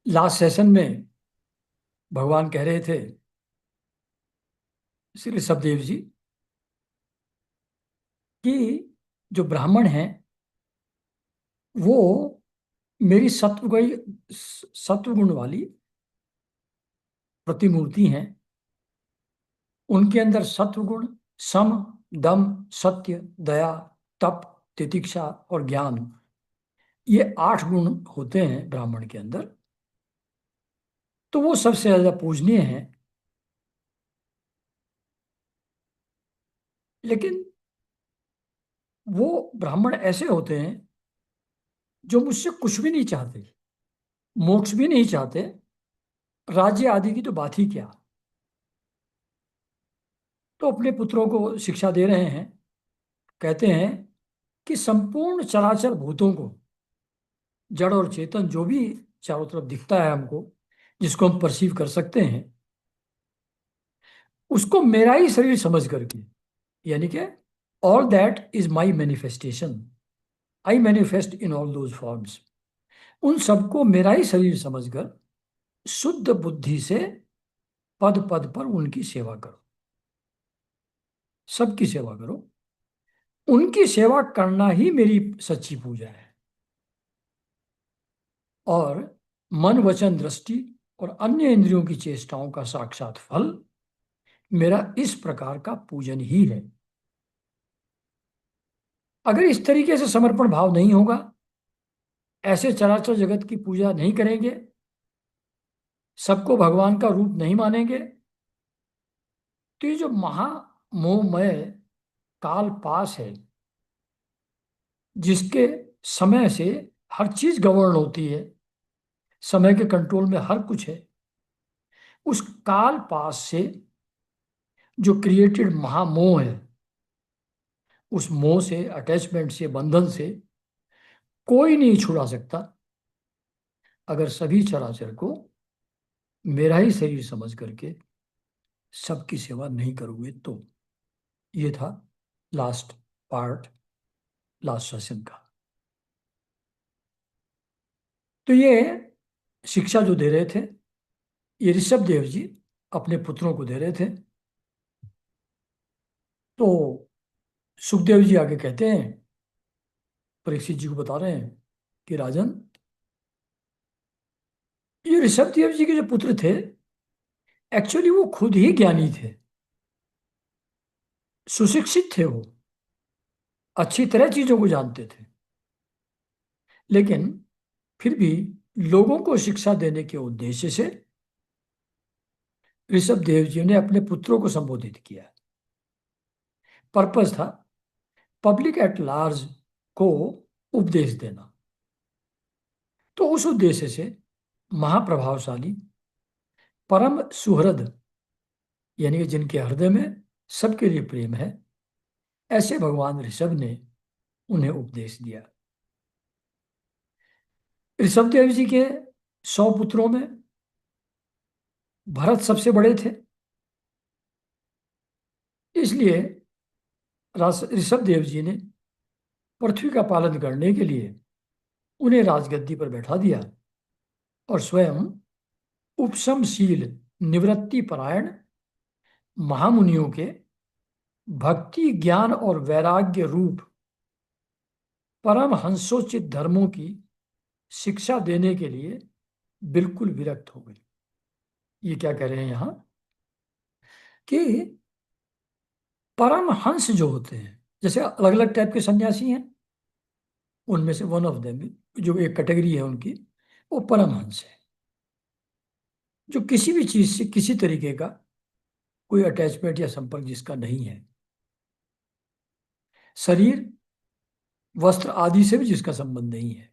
Last session में भगवान कह रहे थे, श्री ऋषभदेव जी, कि जो ब्राह्मण हैं वो मेरी सत्व गुण वाली प्रतिमूर्ति हैं। उनके अंदर सत्व गुण, सम, दम, सत्य, दया, तप, तितिक्षा और ज्ञान, ये 8 गुण होते हैं ब्राह्मण के अंदर। तो वो सबसे ज्यादा पूजनीय हैं। लेकिन वो ब्राह्मण ऐसे होते हैं जो मुझसे कुछ भी नहीं चाहते, मोक्ष भी नहीं चाहते, राज्य आदि की तो बात ही क्या। तो अपने पुत्रों को शिक्षा दे रहे हैं। कहते हैं कि संपूर्ण चराचर भूतों को, जड़ और चेतन जो भी चारों तरफ दिखता है हमको, जिसको हम परसीव कर सकते हैं, उसको मेरा ही शरीर समझ करके, यानी कि all that is my manifestation, I manifest in all those forms, उन सबको मेरा ही शरीर समझकर शुद्ध बुद्धि से पद पद पर उनकी सेवा करो, सबकी सेवा करो। उनकी सेवा करना ही मेरी सच्ची पूजा है। और मन, वचन, दृष्टि और अन्य इंद्रियों की चेष्टाओं का साक्षात फल मेरा इस प्रकार का पूजन ही है। अगर इस तरीके से समर्पण भाव नहीं होगा, ऐसे चराचर जगत की पूजा नहीं करेंगे, सबको भगवान का रूप नहीं मानेंगे, तो ये जो महामोहमय काल पास है, जिसके समय से हर चीज गवर्न होती है, समय के कंट्रोल में हर कुछ है, उस काल पास से जो क्रिएटेड महामोह है, उस मोह से, अटैचमेंट से, बंधन से कोई नहीं छुड़ा सकता, अगर सभी चराचर को मेरा ही शरीर समझ करके सबकी सेवा नहीं करोगे तो। ये था लास्ट पार्ट, लास्ट सेशन का। तो ये शिक्षा जो दे रहे थे, ये ऋषभ देव जी अपने पुत्रों को दे रहे थे। तो सुखदेव जी आगे कहते हैं, परीक्षित जी को बता रहे हैं कि राजन, ये ऋषभ देव जी के जो पुत्र थे, एक्चुअली वो खुद ही ज्ञानी थे, सुशिक्षित थे, वो अच्छी तरह चीजों को जानते थे। लेकिन फिर भी लोगों को शिक्षा देने के उद्देश्य से ऋषभ देव जी ने अपने पुत्रों को संबोधित किया। पर्पस था पब्लिक एट लार्ज को उपदेश देना। तो उस उद्देश्य से महाप्रभावशाली, परम सुहृद, यानी कि जिनके हृदय में सबके लिए प्रेम है, ऐसे भगवान ऋषभ ने उन्हें उपदेश दिया। ऋषभ देव जी के 100 पुत्रों में भरत सबसे बड़े थे। इसलिए ऋषभ देव जी ने पृथ्वी का पालन करने के लिए उन्हें राजगद्दी पर बैठा दिया और स्वयं उपशमशील, निवृत्ति परायण महामुनियों के भक्ति, ज्ञान और वैराग्य रूप परम हंसोचित धर्मों की शिक्षा देने के लिए बिल्कुल विरक्त हो गई। ये क्या कह रहे हैं यहां, कि परम हंस जो होते हैं, जैसे अलग अलग टाइप के सन्यासी हैं, उनमें से वन ऑफ देम, जो एक कैटेगरी है उनकी, वो परम हंस है, जो किसी भी चीज से किसी तरीके का कोई अटैचमेंट या संपर्क जिसका नहीं है, शरीर, वस्त्र आदि से भी जिसका संबंध नहीं है।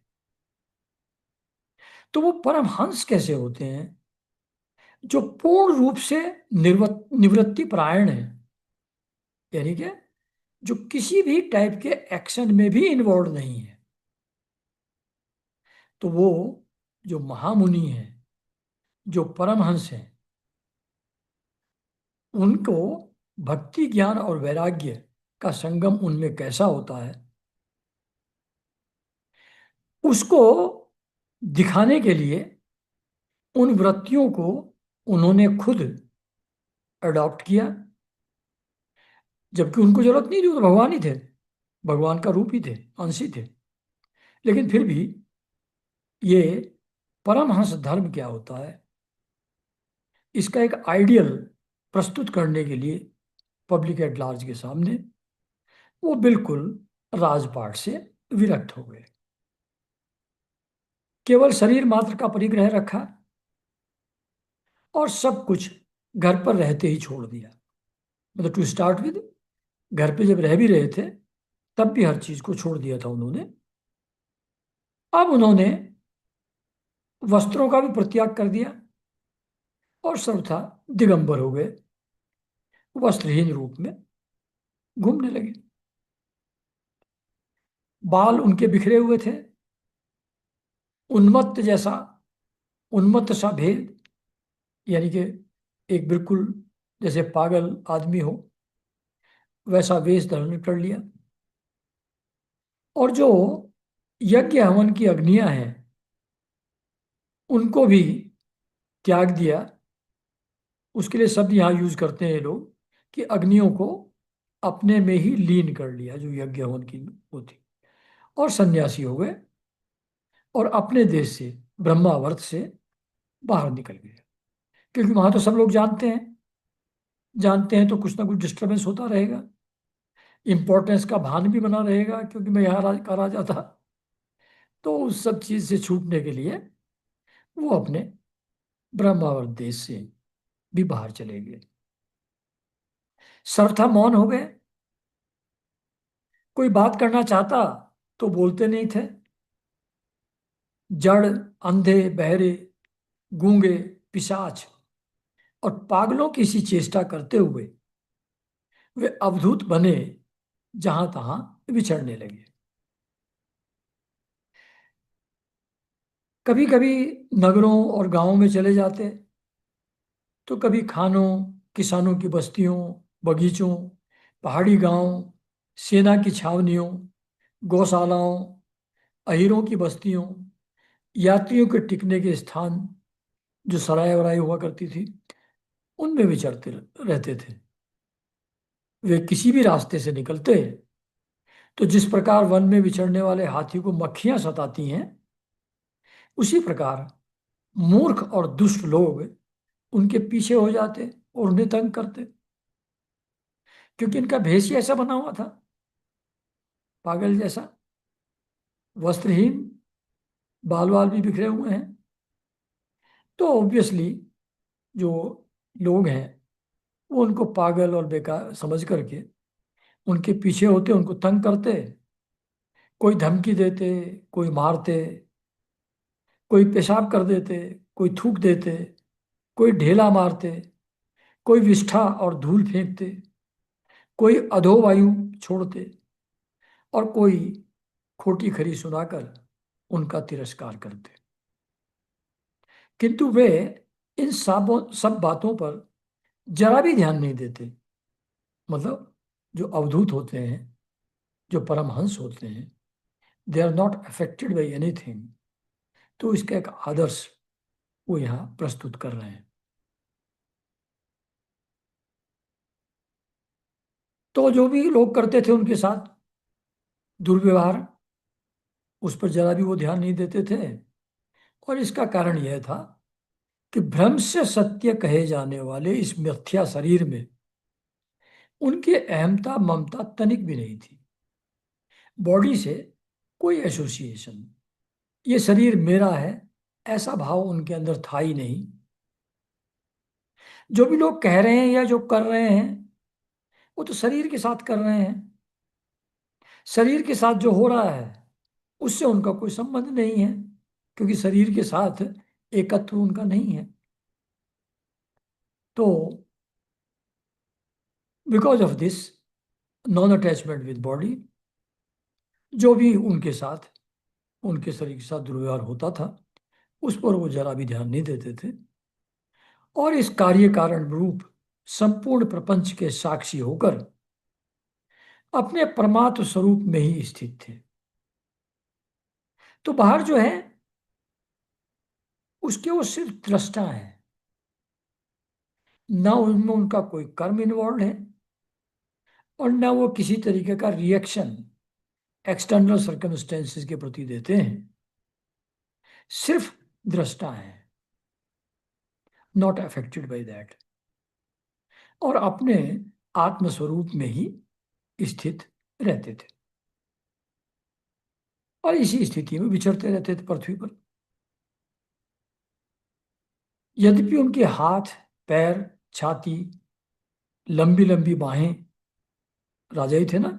तो वो परमहंस कैसे होते हैं, जो पूर्ण रूप से निवृत्ति परायण है, यानी कि जो किसी भी टाइप के एक्शन में भी इन्वॉल्व नहीं है। तो वो जो महामुनि है, जो परमहंस है, उनको भक्ति, ज्ञान और वैराग्य का संगम उनमें कैसा होता है, उसको दिखाने के लिए उन वृत्तियों को उन्होंने खुद अडॉप्ट किया, जबकि उनको जरूरत नहीं थी, वो तो भगवान ही थे, भगवान का रूप ही थे, अंश ही थे। लेकिन फिर भी ये परमहंस धर्म क्या होता है, इसका एक आइडियल प्रस्तुत करने के लिए पब्लिक एट लार्ज के सामने वो बिल्कुल राजपाट से विरक्त हो गए, केवल शरीर मात्र का परिग्रह रखा और सब कुछ घर पर रहते ही छोड़ दिया। मतलब टू स्टार्ट विद, घर पे जब रह भी रहे थे तब भी हर चीज को छोड़ दिया था उन्होंने। अब उन्होंने वस्त्रों का भी परित्याग कर दिया और सर्वथा दिगंबर हो गए, वस्त्रहीन रूप में घूमने लगे। बाल उनके बिखरे हुए थे, उन्मत्त जैसा, उन्मत्त सा भेद, यानी कि एक बिल्कुल जैसे पागल आदमी हो वैसा वेश धारण कर लिया। और जो यज्ञ हवन की अग्नियां हैं उनको भी त्याग दिया। उसके लिए शब्द यहाँ यूज करते हैं ये लोग कि अग्नियों को अपने में ही लीन कर लिया, जो यज्ञ हवन की होती, और सन्यासी हो गए और अपने देश से, ब्रह्मावर्त से बाहर निकल गए। क्योंकि वहां तो सब लोग जानते हैं, जानते हैं तो कुछ ना कुछ डिस्टरबेंस होता रहेगा, इंपॉर्टेंस का भान भी बना रहेगा क्योंकि मैं यहाँ का राजा था। तो उस सब चीज से छूटने के लिए वो अपने ब्रह्मावर्त देश से भी बाहर चले गए, सर्वथा मौन हो गए। कोई बात करना चाहता तो बोलते नहीं थे। जड़, अंधे, बहरे, गूंगे, पिशाच और पागलों की सी चेष्टा करते हुए वे अवधूत बने, जहां तहां विचरने लगे। कभी कभी नगरों और गांवों में चले जाते, तो कभी खानों, किसानों की बस्तियों, बगीचों, पहाड़ी गांव, सेना की छावनियों, गौशालाओं, अहीरों की बस्तियों, यात्रियों के टिकने के स्थान जो सराय वराय हुआ करती थी, उनमें विचरते रहते थे। वे किसी भी रास्ते से निकलते तो जिस प्रकार वन में विचरने वाले हाथी को मक्खियां सताती हैं, उसी प्रकार मूर्ख और दुष्ट लोग उनके पीछे हो जाते और उन्हें तंग करते, क्योंकि इनका भेष ही ऐसा बना हुआ था, पागल जैसा, वस्त्रहीन, बाल बाल भी बिखरे हुए हैं। तो ऑब्वियसली जो लोग हैं वो उनको पागल और बेकार समझ करके उनके पीछे होते, उनको तंग करते, कोई धमकी देते, कोई मारते, कोई पेशाब कर देते, कोई थूक देते, कोई ढेला मारते, कोई विष्ठा और धूल फेंकते, कोई अधोवायु छोड़ते और कोई खोटी खरी सुनाकर उनका तिरस्कार करते। किंतु वे इन सब बातों पर जरा भी ध्यान नहीं देते। मतलब जो अवधूत होते हैं, जो परमहंस होते हैं, they are not affected by anything. तो इसका एक आदर्श वो यहाँ प्रस्तुत कर रहे हैं। तो जो भी लोग करते थे उनके साथ दुर्व्यवहार, उस पर जरा भी वो ध्यान नहीं देते थे। और इसका कारण यह था कि भ्रम से सत्य कहे जाने वाले इस मिथ्या शरीर में उनकी अहमता ममता तनिक भी नहीं थी। बॉडी से कोई एसोसिएशन, ये शरीर मेरा है, ऐसा भाव उनके अंदर था ही नहीं। जो भी लोग कह रहे हैं या जो कर रहे हैं वो तो शरीर के साथ कर रहे हैं। शरीर के साथ जो हो रहा है उससे उनका कोई संबंध नहीं है, क्योंकि शरीर के साथ एकत्व उनका नहीं है। तो because of this non attachment with body, जो भी उनके साथ, उनके शरीर के साथ दुर्व्यवहार होता था उस पर वो जरा भी ध्यान नहीं देते थे, और इस कार्य कारण रूप संपूर्ण प्रपंच के साक्षी होकर अपने परमात्म स्वरूप में ही स्थित थे। तो बाहर जो है उसके वो सिर्फ दृष्टा है, ना उनमें उनका कोई कर्म इन्वॉल्व है, और ना वो किसी तरीके का रिएक्शन एक्सटर्नल सर्कमस्टेंसेस के प्रति देते हैं। सिर्फ दृष्टा है, नॉट अफेक्टेड बाय दैट, और अपने आत्मस्वरूप में ही स्थित रहते थे, और इसी स्थिति में विचरते रहते थे पृथ्वी पर। यद्यपि उनके हाथ, पैर, छाती, लंबी लंबी बाहें, राजा ही थे ना,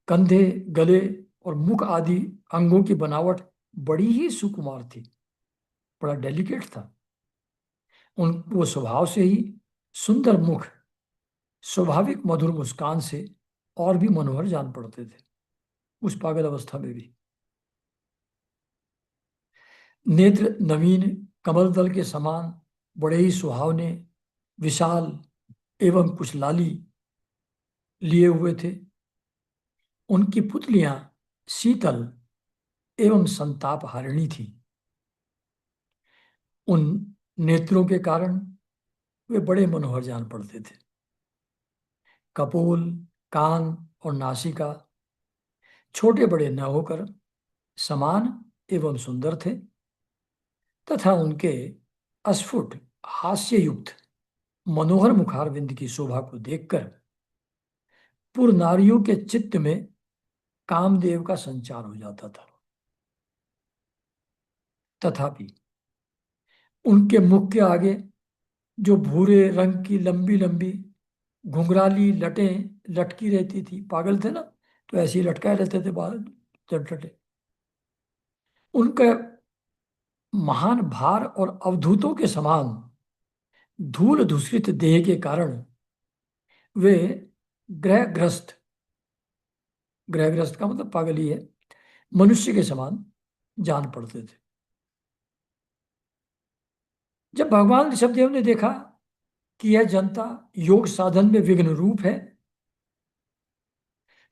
कंधे, गले और मुख आदि अंगों की बनावट बड़ी ही सुकुमार थी, बड़ा डेलिकेट था। उन वो स्वभाव से ही सुंदर मुख, स्वाभाविक मधुर मुस्कान से और भी मनोहर जान पड़ते थे उस पागल अवस्था में भी। नेत्र नवीन कमल दल के समान, बड़े ही सुहावने, विशाल एवं कुछ लाली लिए हुए थे। उनकी पुतलियां शीतल एवं संताप हारिणी थी। उन नेत्रों के कारण वे बड़े मनोहर जान पड़ते थे। कपोल, कान और नासिका छोटे बड़े न होकर समान एवं सुंदर थे, तथा उनके अस्फुट हास्ययुक्त मनोहर मुखारविंद की शोभा को देखकर पूर्व नारियों के चित्त में कामदेव का संचार हो जाता था। तथापि उनके मुख के आगे जो भूरे रंग की लंबी लंबी घुंघराली लटें लटकी रहती थी, पागल थे ना, तो ऐसे ही लटकाए रहते थे बाल लटे, उनका महान भार और अवधूतों के समान धूल धूसरित देह के कारण वे ग्रहग्रस्त, ग्रहग्रस्त का मतलब पागल ही है, मनुष्य के समान जान पड़ते थे। जब भगवान ऋषभदेव ने देखा कि यह जनता योग साधन में विघ्न रूप है,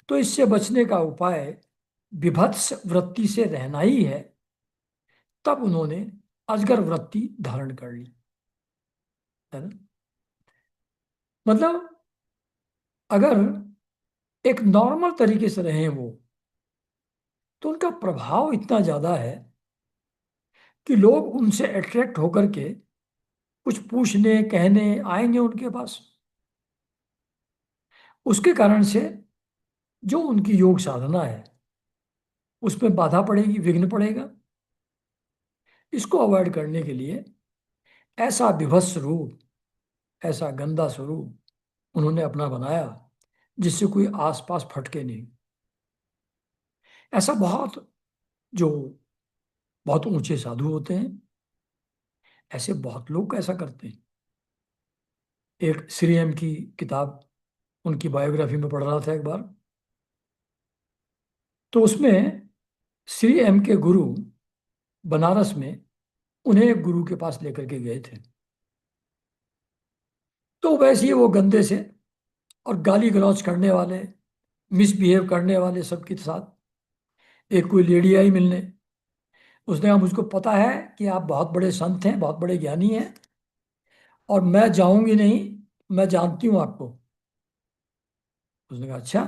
तो इससे बचने का उपाय विभत्स वृत्ति से रहना ही है, तब उन्होंने अजगर वृत्ति धारण कर ली, है ना। मतलब अगर एक नॉर्मल तरीके से रहे वो, तो उनका प्रभाव इतना ज्यादा है कि लोग उनसे अट्रैक्ट होकर के कुछ पूछने कहने आएंगे उनके पास। उसके कारण से जो उनकी योग साधना है उसमें बाधा पड़ेगी, विघ्न पड़ेगा। इसको अवॉइड करने के लिए ऐसा विभत्स रूप, ऐसा गंदा स्वरूप उन्होंने अपना बनाया जिससे कोई आसपास फटके नहीं। ऐसा बहुत, जो बहुत ऊंचे साधु होते हैं, ऐसे बहुत लोग ऐसा करते हैं। एक श्री एम की किताब, उनकी बायोग्राफी में पढ़ रहा था एक बार, तो उसमें श्री एम के गुरु बनारस में उन्हें एक गुरु के पास लेकर के गए थे। तो वैसे ही वो गंदे से और गाली गलौज करने वाले, मिसबिहेव करने वाले सबके साथ एक कोई लेडी आई मिलने। उसने कहा, मुझको पता है कि आप बहुत बड़े संत हैं, बहुत बड़े ज्ञानी हैं, और मैं जाऊंगी नहीं, मैं जानती हूं आपको। उसने कहा अच्छा।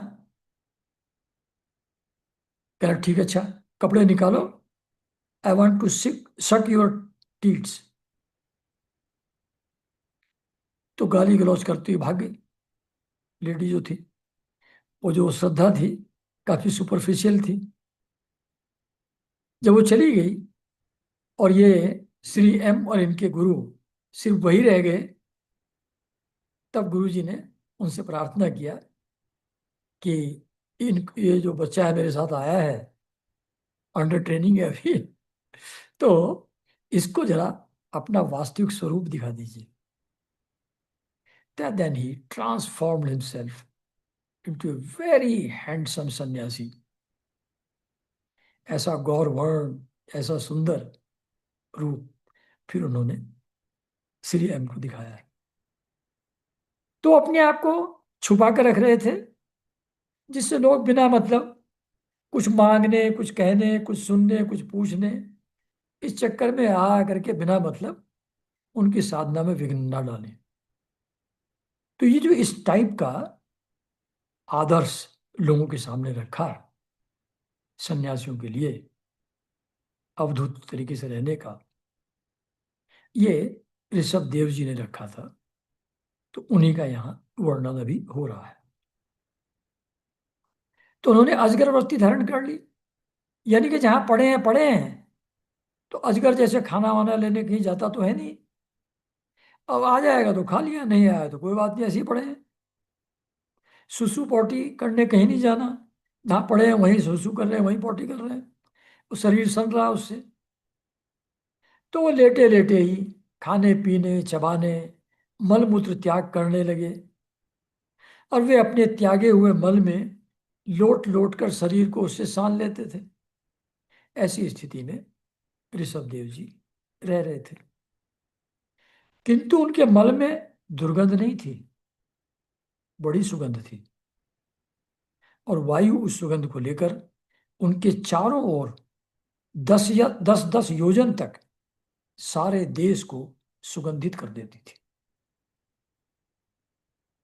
कह रहा ठीक है, अच्छा, कपड़े निकालो, I want to suck your teats. तो गाली गलौज करती हुई भाग गई लेडी जो थी। वो जो श्रद्धा थी काफी सुपरफिशियल थी। जब वो चली गई और ये श्री एम और इनके गुरु सिर्फ वही रह गए, तब गुरु जी ने उनसे प्रार्थना किया कि इन ये जो बच्चा है मेरे साथ आया है, अंडर ट्रेनिंग है अभी, तो इसको जरा अपना वास्तविक स्वरूप दिखा दीजिए। Then he transformed himself into a very handsome सन्यासी। ऐसा गौरवर्ण, ऐसा सुंदर रूप फिर उन्होंने श्री एम को दिखाया है। तो अपने आप को छुपा कर रख रहे थे, जिससे लोग बिना मतलब कुछ मांगने, कुछ कहने, कुछ सुनने, कुछ पूछने, इस चक्कर में आ करके बिना मतलब उनकी साधना में विघ्न ना डालें। तो ये जो इस टाइप का आदर्श लोगों के सामने रखा सन्यासियों के लिए अवधूत तरीके से रहने का, ये ऋषभ देव जी ने रखा था। तो उन्हीं का यहाँ वर्णन अभी हो रहा है। तो उन्होंने अजगर वृत्ति धारण कर ली, यानी कि जहां पड़े हैं, तो अजगर जैसे खाना वाना लेने कहीं जाता तो है नहीं। अब आ जाएगा तो खा लिया, नहीं आया तो कोई बात नहीं, ऐसे ही पड़े हैं। सुसु पोटी करने कहीं नहीं जाना, जहाँ पड़े हैं वहीं सुसु कर रहे हैं, वहीं पोटी कर रहे हैं, वो शरीर सन रहा है उससे। तो वो लेटे लेटे ही खाने पीने चबाने मल मूत्र त्याग करने लगे, और वे अपने त्यागे हुए मल में लोट लोट कर शरीर को उससे सान लेते थे। ऐसी स्थिति में ऋषभ देव जी रह रहे थे, किंतु उनके मल में दुर्गंध नहीं थी, बड़ी सुगंध थी। और वायु उस सुगंध को लेकर उनके चारों ओर 10 योजन तक सारे देश को सुगंधित कर देती थी।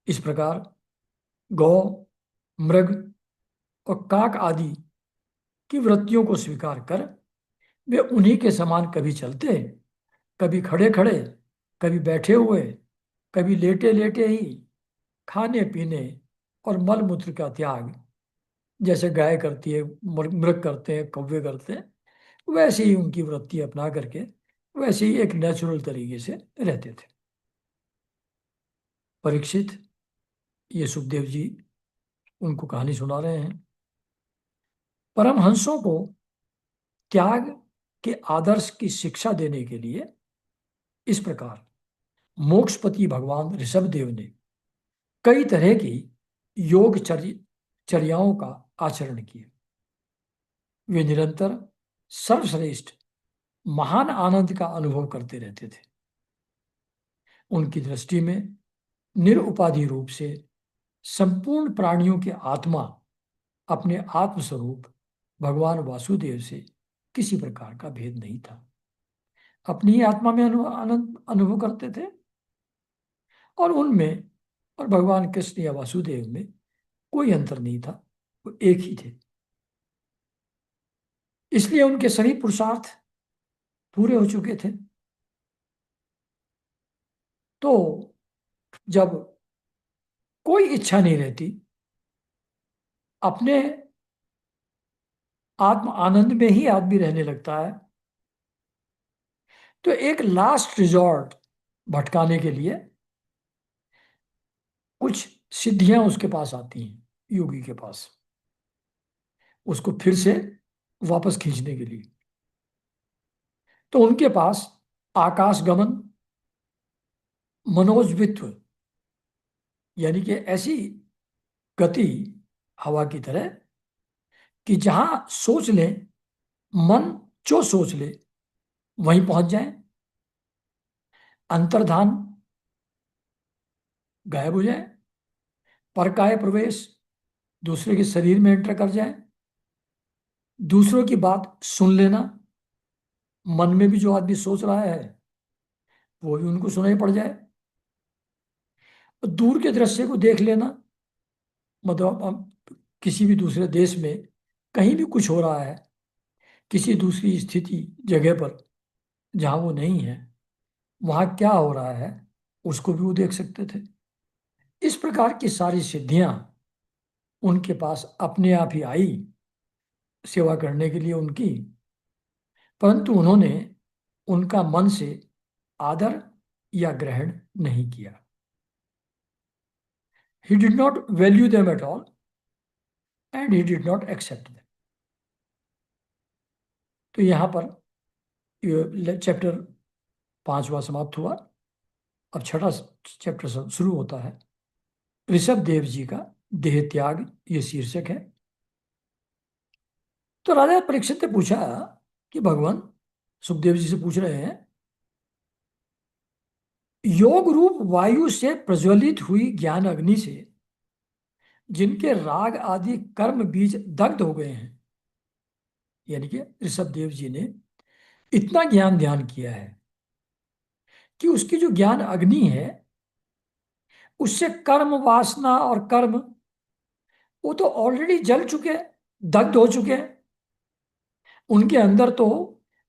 इस प्रकार गौ, मृग और काक आदि की वृत्तियों को स्वीकार कर वे उन्हीं के समान कभी चलते, कभी खड़े खड़े, कभी बैठे हुए, कभी लेटे लेटे ही खाने पीने और मल मूत्र का त्याग जैसे गाय करती है, मृग करते हैं, कौवे करते हैं, वैसे ही उनकी वृत्ति अपना करके वैसे ही एक नेचुरल तरीके से रहते थे। परीक्षित, ये सुखदेव जी उनको कहानी सुना रहे हैं। परमहंसों को त्याग के आदर्श की शिक्षा देने के लिए इस प्रकार मोक्षपति भगवान ऋषभदेव ने कई तरह की योग चर्याओं का आचरण किया। वे निरंतर सर्वश्रेष्ठ महान आनंद का अनुभव करते रहते थे। उनकी दृष्टि में निरुपाधि रूप से संपूर्ण प्राणियों की आत्मा अपने आत्मस्वरूप भगवान वासुदेव से किसी प्रकार का भेद नहीं था। अपनी ही आत्मा में आनंद अनुभव करते थे, और उनमें और भगवान कृष्ण या वासुदेव में कोई अंतर नहीं था, वो एक ही थे। इसलिए उनके सभी पुरुषार्थ पूरे हो चुके थे। तो जब कोई इच्छा नहीं रहती, अपने आत्म आनंद में ही आदमी रहने लगता है, तो एक लास्ट रिजॉर्ट भटकाने के लिए कुछ सिद्धियां उसके पास आती हैं, योगी के पास, उसको फिर से वापस खींचने के लिए। तो उनके पास आकाश गमन, मनोजवित्व, यानी कि ऐसी गति हवा की तरह कि जहां सोच ले मन, जो सोच ले वहीं पहुंच जाए, अंतर्धान गायब हो जाए, परकाय प्रवेश दूसरे के शरीर में एंटर कर जाए, दूसरों की बात सुन लेना, मन में भी जो आदमी सोच रहा है वो भी उनको सुनाई पड़ जाए, और दूर के दृश्य को देख लेना, मतलब किसी भी दूसरे देश में कहीं भी कुछ हो रहा है, किसी दूसरी स्थिति जगह पर जहां वो नहीं है, वहां क्या हो रहा है उसको भी वो देख सकते थे। इस प्रकार की सारी सिद्धियां उनके पास अपने आप ही आई सेवा करने के लिए उनकी, परंतु उन्होंने उनका मन से आदर या ग्रहण नहीं किया। He did not value them at all and he did not accept them. तो यहां पर चैप्टर 5वां समाप्त हुआ। अब छठा चैप्टर शुरू होता है। ऋषभ देव जी का देह त्याग, ये शीर्षक है। तो राजा परीक्षित ने पूछा कि भगवान, सुखदेव जी से पूछ रहे हैं, योग रूप वायु से प्रज्वलित हुई ज्ञान अग्नि से जिनके राग आदि कर्म बीज दग्ध हो गए हैं, यानी कि ऋषभ देव जी ने इतना ज्ञान ध्यान किया है कि उसकी जो ज्ञान अग्नि है, उससे कर्म वासना और कर्म वो तो ऑलरेडी जल चुके हैं, दग्ध हो चुके हैं। उनके अंदर तो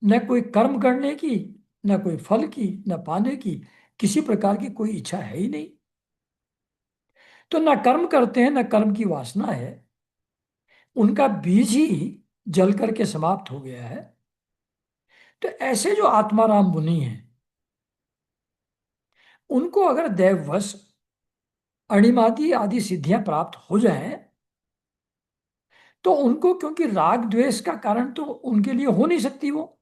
न कोई कर्म करने की, न कोई फल की, न पाने की, किसी प्रकार की कोई इच्छा है ही नहीं। तो न कर्म करते हैं, न कर्म की वासना है। उनका बीज ही जल करके समाप्त हो गया है। तो ऐसे जो आत्माराम मुनि हैं, उनको अगर दैववश अणिमादि आदि सिद्धियां प्राप्त हो जाएं, तो उनको, क्योंकि राग द्वेष का कारण तो उनके लिए हो नहीं सकती वो,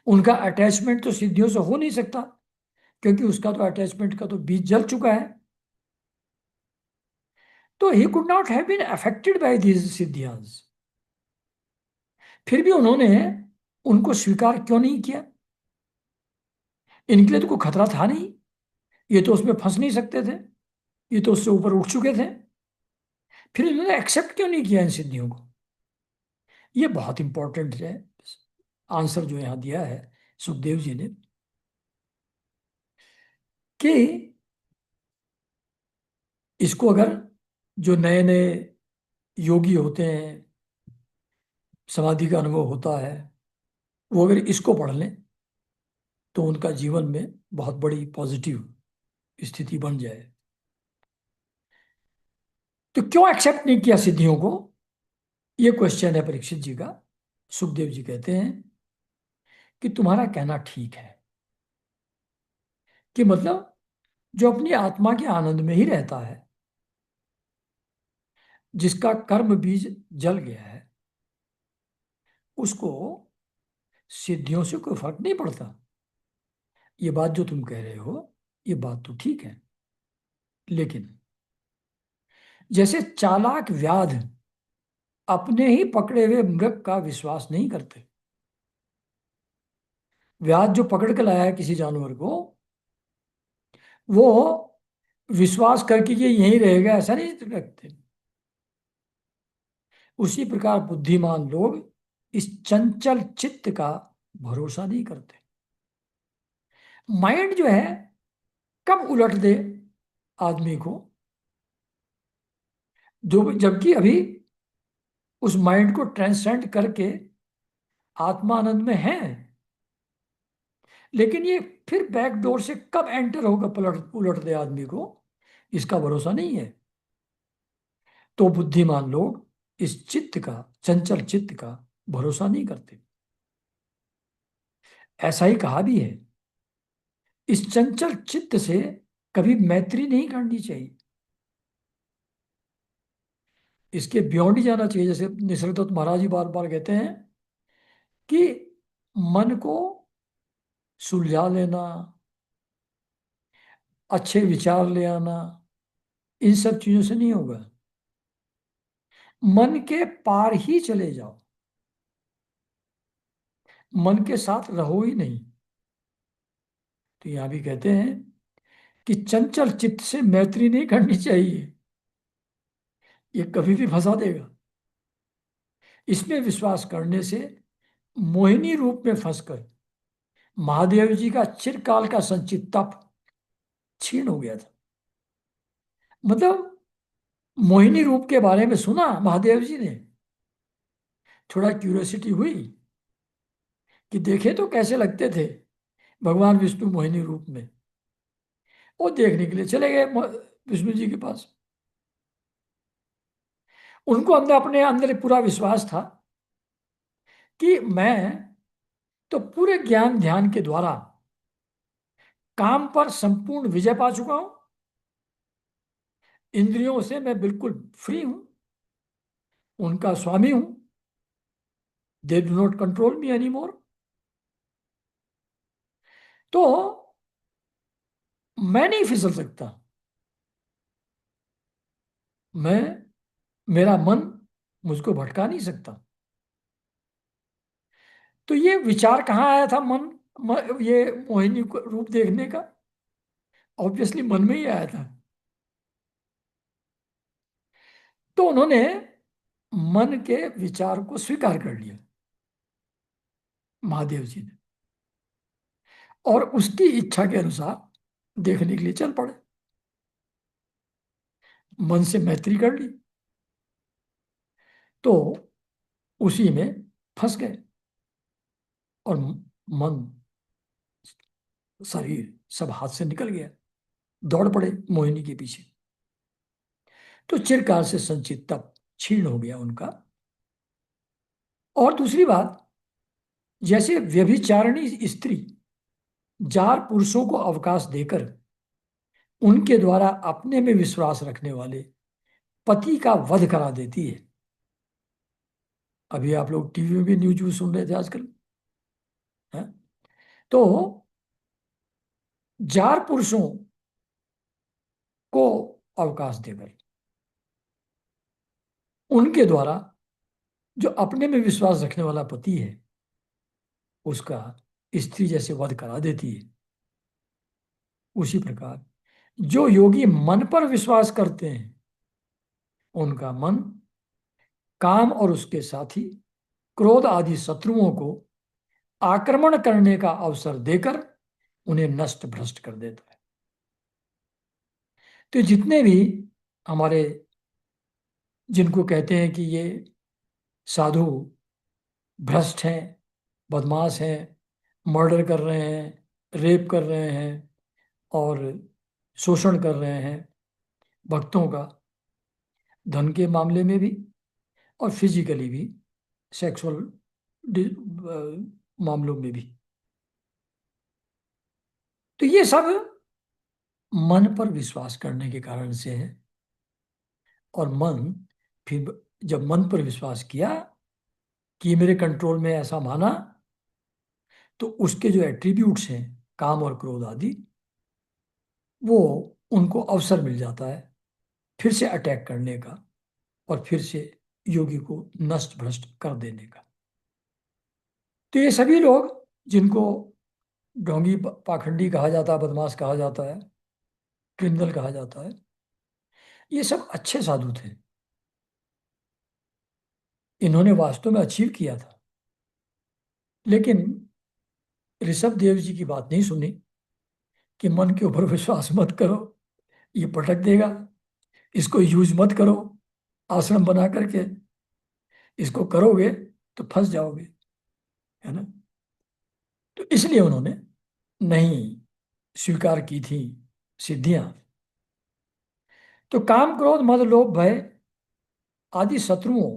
उनका अटैचमेंट तो सिद्धियों से हो नहीं सकता, क्योंकि उसका तो अटैचमेंट का तो बीज जल चुका है। तो he could not have been affected by these सिद्धियां। फिर भी उन्होंने उनको स्वीकार क्यों नहीं किया? इनके लिए तो कोई खतरा था नहीं, ये तो उसमें फंस नहीं सकते थे, ये तो उससे ऊपर उठ चुके थे। फिर इन्होंने एक्सेप्ट क्यों नहीं किया इन सिद्धियों को? ये बहुत इंपॉर्टेंट है आंसर जो यहाँ दिया है सुखदेव जी ने, कि इसको अगर जो नए नए योगी होते हैं, समाधि का अनुभव होता है, वो अगर इसको पढ़ लें तो उनका जीवन में बहुत बड़ी पॉजिटिव स्थिति बन जाए। तो क्यों एक्सेप्ट नहीं किया सिद्धियों को, ये क्वेश्चन है परीक्षित जी का। सुखदेव जी कहते हैं कि तुम्हारा कहना ठीक है, कि मतलब जो अपनी आत्मा के आनंद में ही रहता है, जिसका कर्म बीज जल गया है, उसको सिद्धियों से कोई फर्क नहीं पड़ता। ये बात जो तुम कह रहे हो, ये बात तो ठीक है, लेकिन जैसे चालाक व्याध अपने ही पकड़े हुए मृग का विश्वास नहीं करते। व्याध जो पकड़ के लाया है किसी जानवर को, वो विश्वास करके कि यहीं रहेगा ऐसा नहीं रखते। उसी प्रकार बुद्धिमान लोग इस चंचल चित्त का भरोसा नहीं करते। माइंड जो है कब उलट दे आदमी को, जो जबकि अभी उस माइंड को ट्रांसेंड करके आत्मानंद में है, लेकिन ये फिर बैक डोर से कब एंटर होगा, पलट उलट दे आदमी को, इसका भरोसा नहीं है। तो बुद्धिमान लोग इस चित्त का, चंचल चित्त का भरोसा नहीं करते। ऐसा ही कहा भी है, इस चंचल चित्त से कभी मैत्री नहीं करनी चाहिए, इसके बियॉन्ड ही जाना चाहिए। जैसे निसर्गदत्त महाराज जी बार बार कहते हैं कि मन को सुलझा लेना, अच्छे विचार ले आना, इन सब चीजों से नहीं होगा। मन के पार ही चले जाओ, मन के साथ रहो ही नहीं। तो यहां भी कहते हैं कि चंचल चित्त से मैत्री नहीं करनी चाहिए, ये कभी भी फंसा देगा। इसमें विश्वास करने से मोहिनी रूप में फंसकर महादेव जी का चिरकाल का संचित तप क्षीण हो गया था। मतलब मोहिनी रूप के बारे में सुना महादेव जी ने, थोड़ा क्यूरियोसिटी हुई कि देखे तो कैसे लगते थे भगवान विष्णु मोहिनी रूप में। वो देखने के लिए चले गए विष्णु जी के पास। उनको अंदर, अपने अंदर पूरा विश्वास था कि मैं तो पूरे ज्ञान ध्यान के द्वारा काम पर संपूर्ण विजय पा चुका हूं, इंद्रियों से मैं बिल्कुल फ्री हूं, उनका स्वामी हूं, they do not control me any more. तो मैं नहीं फिसल सकता, मैं, मेरा मन मुझको भटका नहीं सकता। तो ये विचार कहाँ आया था, ये मोहिनी को रूप देखने का? ऑब्वियसली मन में ही आया था। तो उन्होंने मन के विचार को स्वीकार कर लिया महादेव जी ने। और उसकी इच्छा के अनुसार देखने के लिए चल पड़े। मन से मैत्री कर ली तो उसी में फंस गए, और मन, शरीर सब हाथ से निकल गया, दौड़ पड़े मोहिनी के पीछे। तो चिरकाल से संचित तप क्षीण हो गया उनका। और दूसरी बात, जैसे व्यभिचारिणी स्त्री जार पुरुषों को अवकाश देकर उनके द्वारा अपने में विश्वास रखने वाले पति का वध करा देती है। अभी आप लोग टीवी में भी न्यूज सुन रहे थे आजकल, है? तो जार पुरुषों को अवकाश देकर उनके द्वारा जो अपने में विश्वास रखने वाला पति है उसका स्त्री जैसे वध करा देती है, उसी प्रकार जो योगी मन पर विश्वास करते हैं उनका मन काम और उसके साथी क्रोध आदि शत्रुओं को आक्रमण करने का अवसर देकर उन्हें नष्ट भ्रष्ट कर देता है। तो जितने भी हमारे, जिनको कहते हैं कि ये साधु भ्रष्ट हैं, बदमाश हैं, मर्डर कर रहे हैं, रेप कर रहे हैं और शोषण कर रहे हैं भक्तों का, धन के मामले में भी और फिजिकली भी, सेक्सुअल मामलों में भी, तो ये सब मन पर विश्वास करने के कारण से है। और मन, फिर जब मन पर विश्वास किया कि ये मेरे कंट्रोल में, ऐसा माना, तो उसके जो एट्रीब्यूट्स हैं काम और क्रोध आदि, वो उनको अवसर मिल जाता है फिर से अटैक करने का और फिर से योगी को नष्ट भ्रष्ट कर देने का। तो ये सभी लोग जिनको ढोंगी पाखंडी कहा जाता है, बदमाश कहा जाता है, क्रिमिनल कहा जाता है, ये सब अच्छे साधु थे। इन्होंने वास्तव में अचीव किया था, लेकिन ऋषभ देव जी की बात नहीं सुनी कि मन के ऊपर विश्वास मत करो, ये पटक देगा, इसको यूज मत करो, आश्रम बना करके इसको करोगे तो फंस जाओगे, है ना। तो इसलिए उन्होंने नहीं स्वीकार की थी सिद्धियां। तो काम क्रोध मद लोभ भय आदि शत्रुओं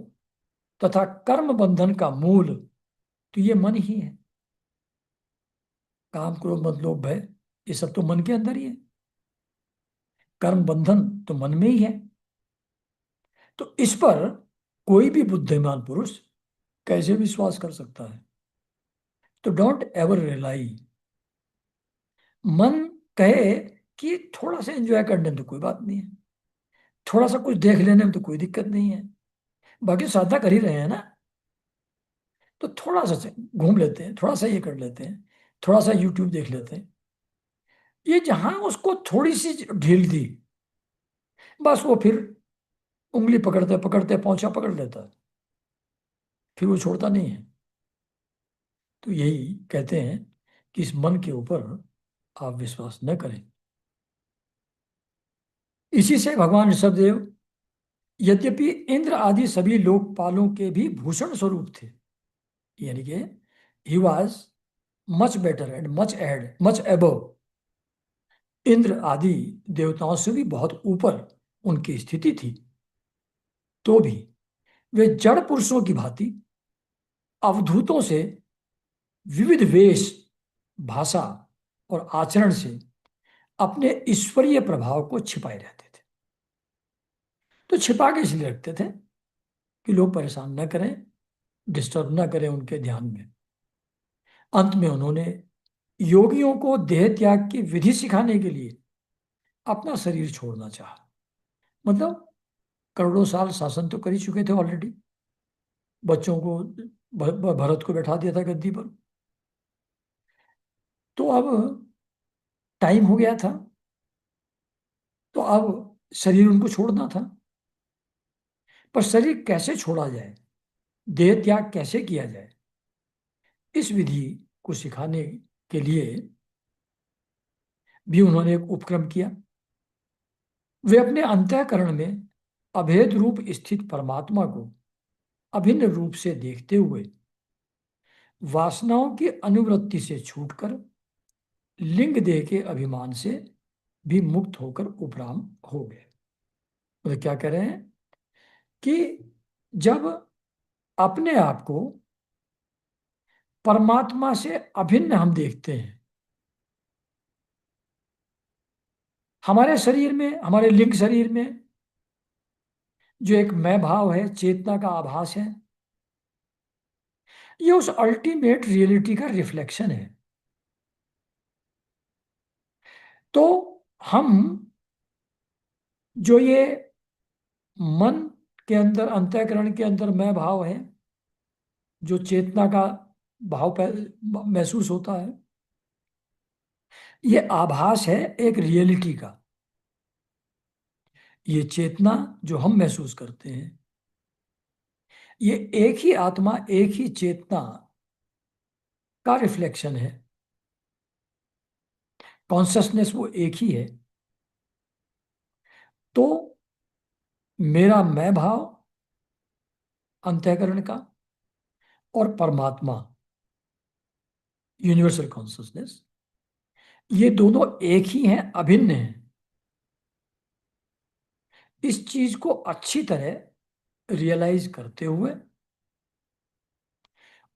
तथा कर्म बंधन का मूल तो ये मन ही है। काम क्रोध मद लोभ भय ये सब तो मन के अंदर ही है, कर्म बंधन तो मन में ही है। तो इस पर कोई भी बुद्धिमान पुरुष कैसे विश्वास कर सकता है। तो डोंट एवर रिलाई। मन कहे कि थोड़ा सा एंजॉय करने में तो कोई बात नहीं है, थोड़ा सा कुछ देख लेने में तो कोई दिक्कत नहीं है, बाकी साधना कर ही रहे हैं ना, तो थोड़ा सा घूम लेते हैं, थोड़ा सा ये कर लेते हैं, थोड़ा सा यूट्यूब देख लेते हैं। ये जहां उसको थोड़ी सी ढील दी, बस वो फिर उंगली पकड़ते पकड़ते पहुंचा पकड़ लेता है, फिर वो छोड़ता नहीं है। तो यही कहते हैं कि इस मन के ऊपर आप विश्वास न करें। इसी से भगवान ऋषभदेव यद्यपि इंद्र आदि सभी लोकपालों के भी भूषण स्वरूप थे, यानी कि he was much better and much and much above, Indra आदि देवताओं से भी बहुत ऊपर उनकी स्थिति थी, तो भी वे जड़ पुरुषों की भांति अवधूतों से विविध वेश, भाषा और आचरण से अपने ईश्वरीय प्रभाव को छिपाए रहते थे। तो छिपा के इसलिए रखते थे कि लोग परेशान न करें, डिस्टर्ब न करें उनके ध्यान में। अंत में उन्होंने योगियों को देह त्याग की विधि सिखाने के लिए अपना शरीर छोड़ना चाहा। मतलब करोड़ों साल शासन तो कर ही चुके थे ऑलरेडी, बच्चों को, भरत को बैठा दिया था गद्दी पर, तो अब टाइम हो गया था, तो अब शरीर उनको छोड़ना था। पर शरीर कैसे छोड़ा जाए, देह त्याग कैसे किया जाए, इस विधि को सिखाने के लिए भी उन्होंने एक उपक्रम किया। वे अपने अंतःकरण में अभेद रूप स्थित परमात्मा को अभिन्न रूप से देखते हुए वासनाओं की अनुवृत्ति से छूटकर लिंग देह के अभिमान से भी मुक्त होकर उपराम हो गए। मतलब क्या कह रहे हैं कि जब अपने आप को परमात्मा से अभिन्न हम देखते हैं, हमारे शरीर में, हमारे लिंग शरीर में जो एक मैं भाव है, चेतना का आभास है, ये उस अल्टीमेट रियलिटी का रिफ्लेक्शन है। तो हम जो ये मन के अंदर, अंतःकरण के अंदर मैं भाव है, जो चेतना का भाव महसूस होता है, ये आभास है एक रियलिटी का। ये चेतना जो हम महसूस करते हैं, ये एक ही आत्मा, एक ही चेतना का रिफ्लेक्शन है। कॉन्शसनेस वो एक ही है। तो मेरा मैं भाव अंतःकरण का और परमात्मा यूनिवर्सल कॉन्शसनेस, ये दोनों एक ही हैं, अभिन्न हैं। इस चीज को अच्छी तरह रियलाइज करते हुए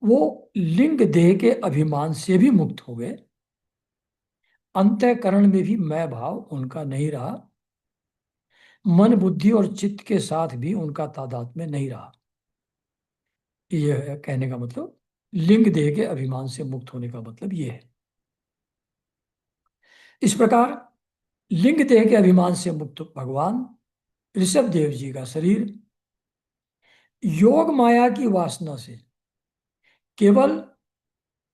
वो लिंग देह के अभिमान से भी मुक्त हो गए। अंतःकरण में भी मैं भाव उनका नहीं रहा, मन बुद्धि और चित्त के साथ भी उनका तादात्म्य नहीं रहा। यह है कहने का मतलब, लिंग देह के अभिमान से मुक्त होने का मतलब यह है। इस प्रकार लिंग देह के अभिमान से मुक्त भगवान ऋषभ देव जी का शरीर योग माया की वासना से केवल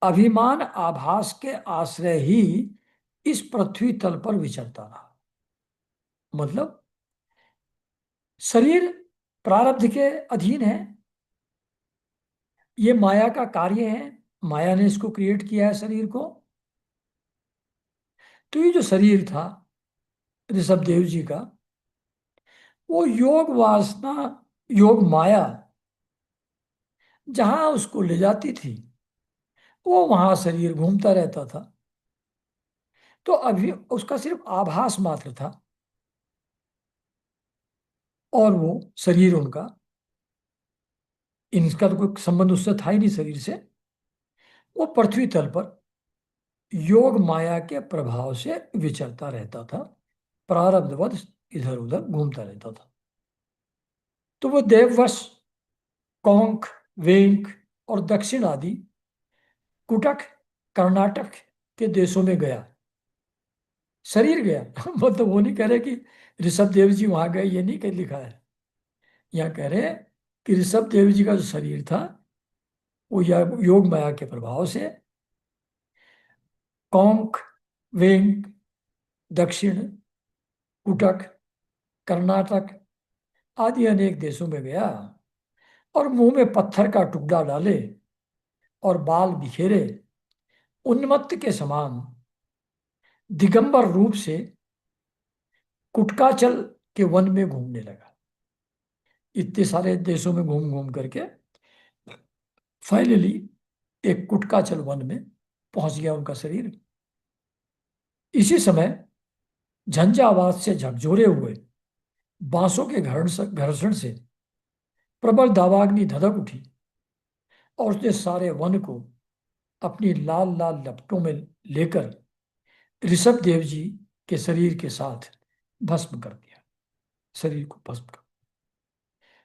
अभिमान आभास के आश्रय ही इस पृथ्वी तल पर विचरता रहा। मतलब शरीर प्रारब्ध के अधीन है, ये माया का कार्य है, माया ने इसको क्रिएट किया है शरीर को। तो ये जो शरीर था ऋषभ देव जी का, वो योग वासना, योग माया जहां उसको ले जाती थी, वो वहां शरीर घूमता रहता था। तो अभी उसका सिर्फ आभास मात्र था, और वो शरीर उनका, इनका तो कोई संबंध उससे था ही नहीं शरीर से। वो पृथ्वी तल पर योग माया के प्रभाव से विचरता रहता था, प्रारब्धवश इधर उधर घूमता रहता था। तो वो देववश कोंक, वेंक और दक्षिण आदि कुटक, कर्नाटक के देशों में गया, शरीर गया। मतलब वो नहीं कह रहे कि ऋषभ देव जी वहां गए, ये नहीं कह लिखा है। यहाँ कह रहे हैं कि ऋषभ देव जी का जो शरीर था, वो योग माया के प्रभाव से कोंक, वेंक, दक्षिण, कुटक, कर्नाटक आदि अनेक देशों में गया, और मुंह में पत्थर का टुकड़ा डाले और बाल बिखेरे उन्मत्त के समान दिगंबर रूप से कुटकाचल के वन में घूमने लगा। इतने सारे देशों में घूम घूम करके फाइनली एक कुटकाचल वन में पहुंच गया उनका शरीर। इसी समय झंझावात से झकझोरे हुए बांसों के घर्षण से प्रबल दावाग्नि धधक उठी, और उसने सारे वन को अपनी लाल लाल लपटों में लेकर ऋषभ देव जी के शरीर के साथ भस्म कर दिया। शरीर को भस्म कर,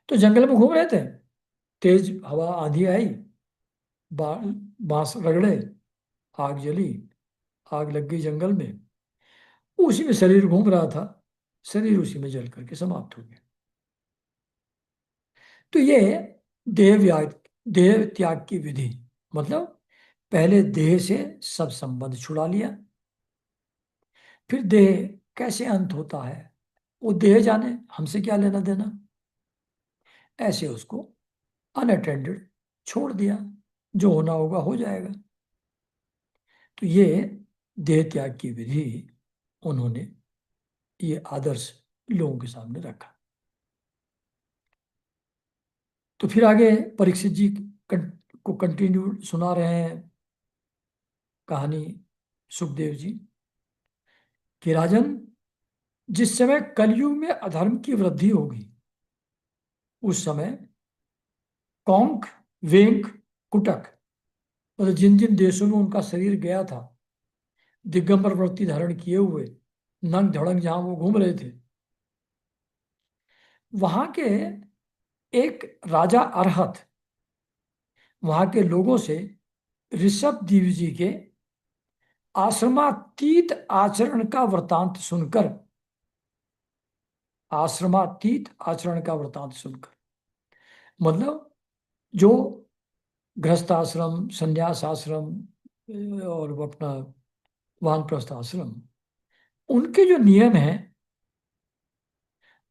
तो जंगल में घूम रहे थे, तेज हवा आंधी आई, बांस रगड़े, आग जली, आग लग गई जंगल में, उसी में शरीर घूम रहा था, शरीर उसी में जल करके समाप्त हो गया। तो ये देह त्याग की विधि। मतलब पहले देह से सब संबंध छुड़ा लिया, फिर देह कैसे अंत होता है वो देह जाने, हमसे क्या लेना देना। ऐसे उसको अनअटेंडेड छोड़ दिया, जो होना होगा हो जाएगा। तो ये देह त्याग की विधि उन्होंने ये आदर्श लोगों के सामने रखा। तो फिर आगे परीक्षित जी को कंटिन्यू सुना रहे हैं कहानी सुखदेव जी कि राजन, जिस समय कलयुग में अधर्म की वृद्धि होगी, उस समय कौंक, वेंक, कुटक, मतलब जिन जिन देशों में उनका शरीर गया था, दिगंबर वृत्ति धारण किए हुए नंग धड़ंग जहां वो घूम रहे थे, वहां के एक राजा अरहत वहां के लोगों से ऋषभ देव जी के आश्रमातीत आचरण का वृतांत सुनकर, आश्रमातीत आचरण का वृतांत सुनकर, मतलब जो गृहस्थ आश्रम, संन्यास आश्रम और वो अपना वानप्रस्थ आश्रम, उनके जो नियम हैं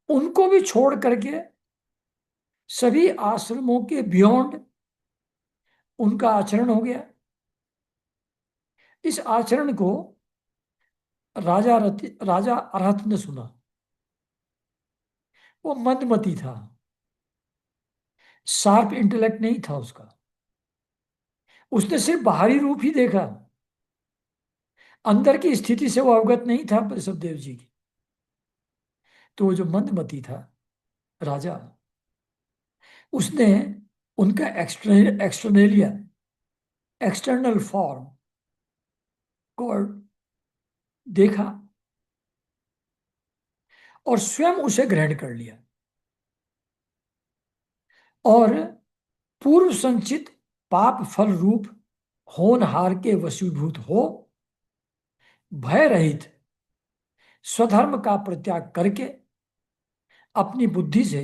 उनको भी छोड़ करके सभी आश्रमों के बियॉन्ड उनका आचरण हो गया। इस आचरण को राजा अरहत ने सुना। वो मंदमती था, शार्प इंटेलेक्ट नहीं था उसका। उसने सिर्फ बाहरी रूप ही देखा, अंदर की स्थिति से वो अवगत नहीं था ऋषभदेव जी की। तो वो जो मंदमती था राजा, उसने उनका एक्सटर्नेलिया, एक्सटर्नल फॉर्म को देखा और स्वयं उसे ग्रहण कर लिया और पूर्व संचित पाप फल रूप होनहार के वशीभूत हो भय रहित स्वधर्म का परित्याग करके अपनी बुद्धि से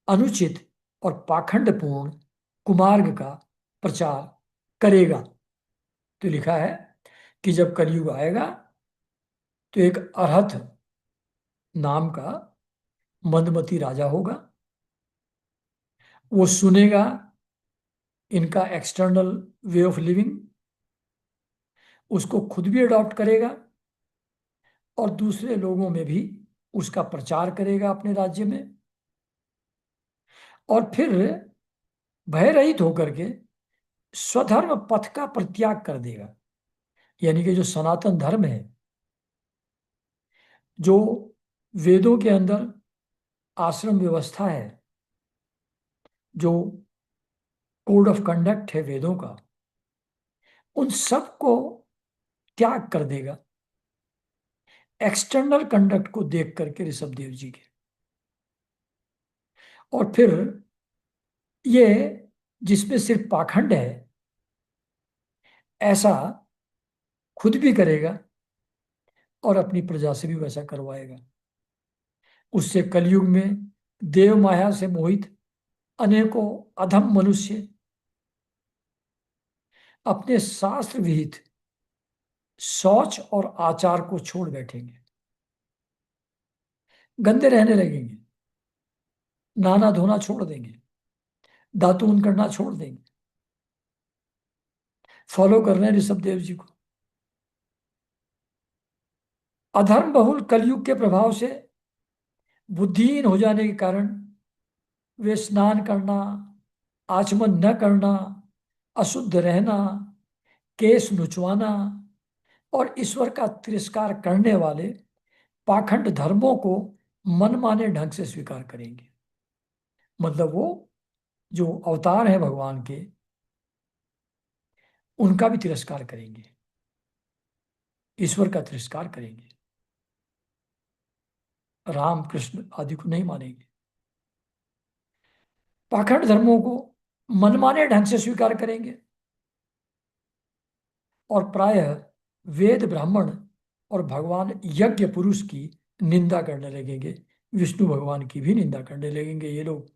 अनुचित और पाखंडपूर्ण कुमार्ग का प्रचार करेगा। तो लिखा है कि जब कलयुग आएगा तो एक अरहत नाम का मंदमती राजा होगा। वो सुनेगा इनका एक्सटर्नल वे ऑफ लिविंग, उसको खुद भी अडॉप्ट करेगा और दूसरे लोगों में भी उसका प्रचार करेगा अपने राज्य में, और फिर भय रहित होकर के स्वधर्म पथ का परित्याग कर देगा। यानी कि जो सनातन धर्म है, जो वेदों के अंदर आश्रम व्यवस्था है, जो कोड ऑफ कंडक्ट है वेदों का, उन सब को त्याग कर देगा एक्सटर्नल कंडक्ट को देख करके ऋषभदेव जी के। और फिर ये जिसमें सिर्फ पाखंड है ऐसा खुद भी करेगा और अपनी प्रजा से भी वैसा करवाएगा। उससे कलयुग में देव माया से मोहित अनेकों अधम मनुष्य अपने शास्त्र विहित शौच और आचार को छोड़ बैठेंगे, गंदे रहने लगेंगे, नहाना धोना छोड़ देंगे, दातून करना छोड़ देंगे, फॉलो कर रहे हैं ऋषभदेव जी को। अधर्म बहुल कलयुग के प्रभाव से बुद्धिहीन हो जाने के कारण वे स्नान करना, आचमन न करना, अशुद्ध रहना, केस नुचवाना और ईश्वर का तिरस्कार करने वाले पाखंड धर्मों को मनमाने ढंग से स्वीकार करेंगे। मतलब वो जो अवतार है भगवान के, उनका भी तिरस्कार करेंगे, ईश्वर का तिरस्कार करेंगे, राम कृष्ण आदि को नहीं मानेंगे, पाखंड धर्मों को मनमाने ढंग से स्वीकार करेंगे और प्रायः वेद ब्राह्मण और भगवान यज्ञ पुरुष की निंदा करने लगेंगे, विष्णु भगवान की भी निंदा करने लगेंगे ये लोग।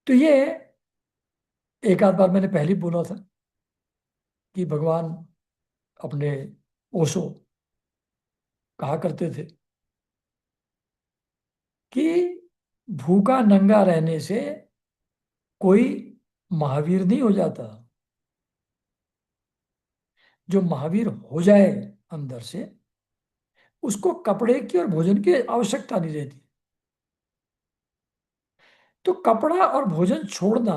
तो ये एक आध बार मैंने पहले ही बोला था कि भगवान अपने ओशो कहा करते थे कि भूखा नंगा रहने से कोई महावीर नहीं हो जाता, जो महावीर हो जाए अंदर से, उसको कपड़े की और भोजन की आवश्यकता नहीं रहती। तो कपड़ा और भोजन छोड़ना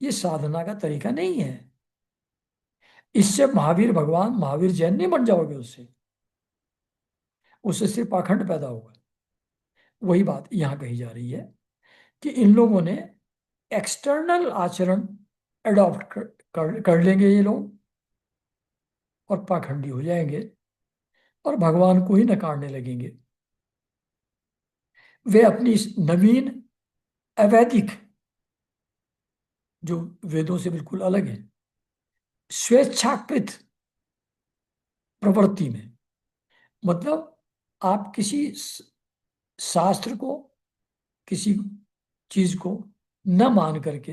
ये साधना का तरीका नहीं है। इससे महावीर भगवान, महावीर जैन नहीं बन जाओगे उससे। उससे सिर्फ पाखंड पैदा होगा। वही बात यहां कही जा रही है कि इन लोगों ने एक्सटर्नल आचरण अडॉप्ट कर लेंगे ये लोग, और पाखंडी हो जाएंगे और भगवान को ही नकारने लगेंगे। वे अपनी इस नवीन अवैधिक, जो वेदों से बिल्कुल अलग है, स्वेच्छाकृत प्रवृत्ति में, मतलब आप किसी शास्त्र को, किसी चीज को न मान करके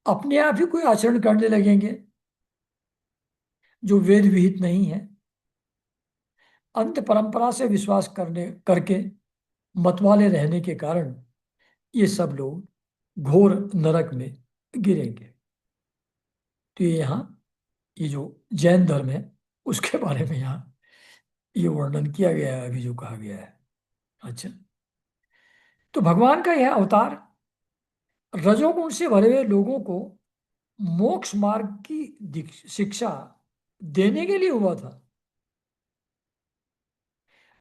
अपने आप ही कोई आचरण करने लगेंगे जो वेद विहित नहीं है। अंत परंपरा से विश्वास करने करके मतवाले रहने के कारण ये सब लोग घोर नरक में गिरेंगे। तो ये यहाँ, ये जो जैन धर्म है उसके बारे में यहाँ ये वर्णन किया गया है, अभी जो कहा गया है। अच्छा, तो भगवान का यह अवतार रजोगुण से भरे हुए लोगों को मोक्ष मार्ग की शिक्षा देने के लिए हुआ था।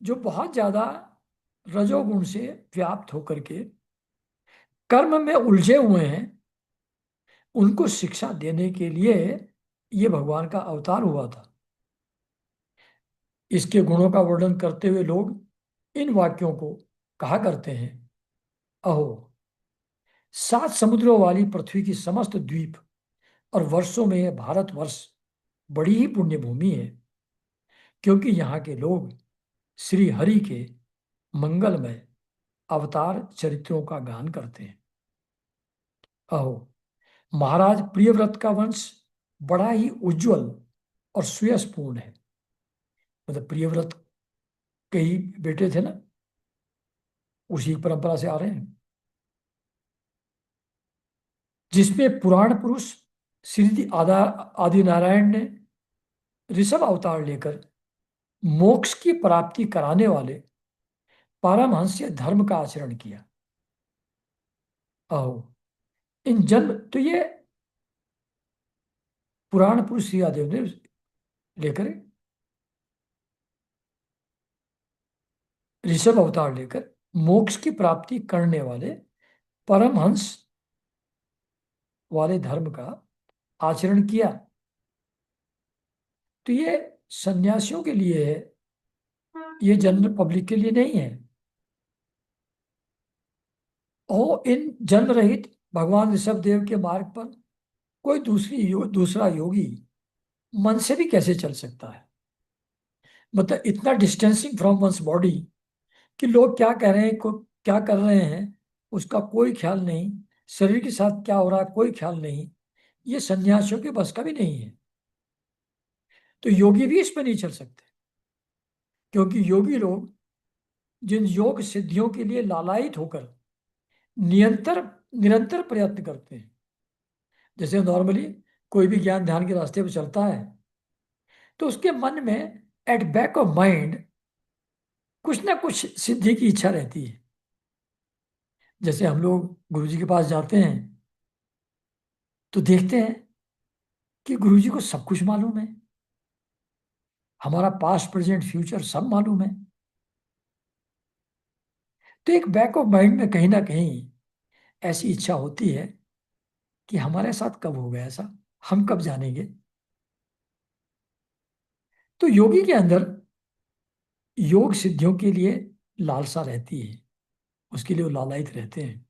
जो बहुत ज्यादा रजोगुण से व्याप्त होकर के कर्म में उलझे हुए हैं, उनको शिक्षा देने के लिए ये भगवान का अवतार हुआ था। इसके गुणों का वर्णन करते हुए लोग इन वाक्यों को कहा करते हैं। अहो, 7 समुद्रों वाली पृथ्वी की समस्त द्वीप और वर्षों में यह भारतवर्ष बड़ी ही पुण्य भूमि है, क्योंकि यहाँ के लोग श्री हरि के मंगलमय अवतार चरित्रों का गान करते हैं। अहो, महाराज प्रियव्रत का वंश बड़ा ही उज्जवल और सुयसपूर्ण है। मतलब प्रियव्रत के ही बेटे थे ना, उसी परंपरा से आ रहे हैं, जिसमें पुराण पुरुष श्री आदि नारायण ने ऋषभ अवतार लेकर मोक्ष की प्राप्ति कराने वाले पारमहंस्य धर्म का आचरण किया। अहो, इन जन्म, तो ये पुराण पुरुष श्री आदेव ने लेकर, ऋषभ अवतार लेकर मोक्ष की प्राप्ति करने वाले परमहंस वाले धर्म का आचरण किया। तो ये सन्यासियों के लिए है, ये जनरल पब्लिक के लिए नहीं है। और इन जन्म रहित भगवान ऋषभ देव के मार्ग पर कोई दूसरा योगी मन से भी कैसे चल सकता है? मतलब इतना डिस्टेंसिंग फ्रॉम वंस बॉडी कि लोग क्या कह रहे हैं, क्या कर रहे हैं, उसका कोई ख्याल नहीं। शरीर के साथ क्या हो रहा है कोई ख्याल नहीं। ये सन्यासियों के बस का भी नहीं है। तो योगी भी इस पर नहीं चल सकते, क्योंकि योगी लोग जिन योग सिद्धियों के लिए लालायित होकर निरंतर निरंतर प्रयत्न करते हैं, जैसे नॉर्मली कोई भी ज्ञान ध्यान के रास्ते पर चलता है, तो उसके मन में एट बैक ऑफ माइंड कुछ ना कुछ सिद्धि की इच्छा रहती है। जैसे हम लोग गुरु जी के पास जाते हैं तो देखते हैं कि गुरु जी को सब कुछ मालूम है, हमारा पास्ट प्रेजेंट फ्यूचर सब मालूम है। तो एक बैक ऑफ माइंड में कहीं ना कहीं ऐसी इच्छा होती है कि हमारे साथ कब होगा ऐसा, हम कब जानेंगे। तो योगी के अंदर योग सिद्धियों के लिए लालसा रहती है, उसके लिए वो लालायित रहते हैं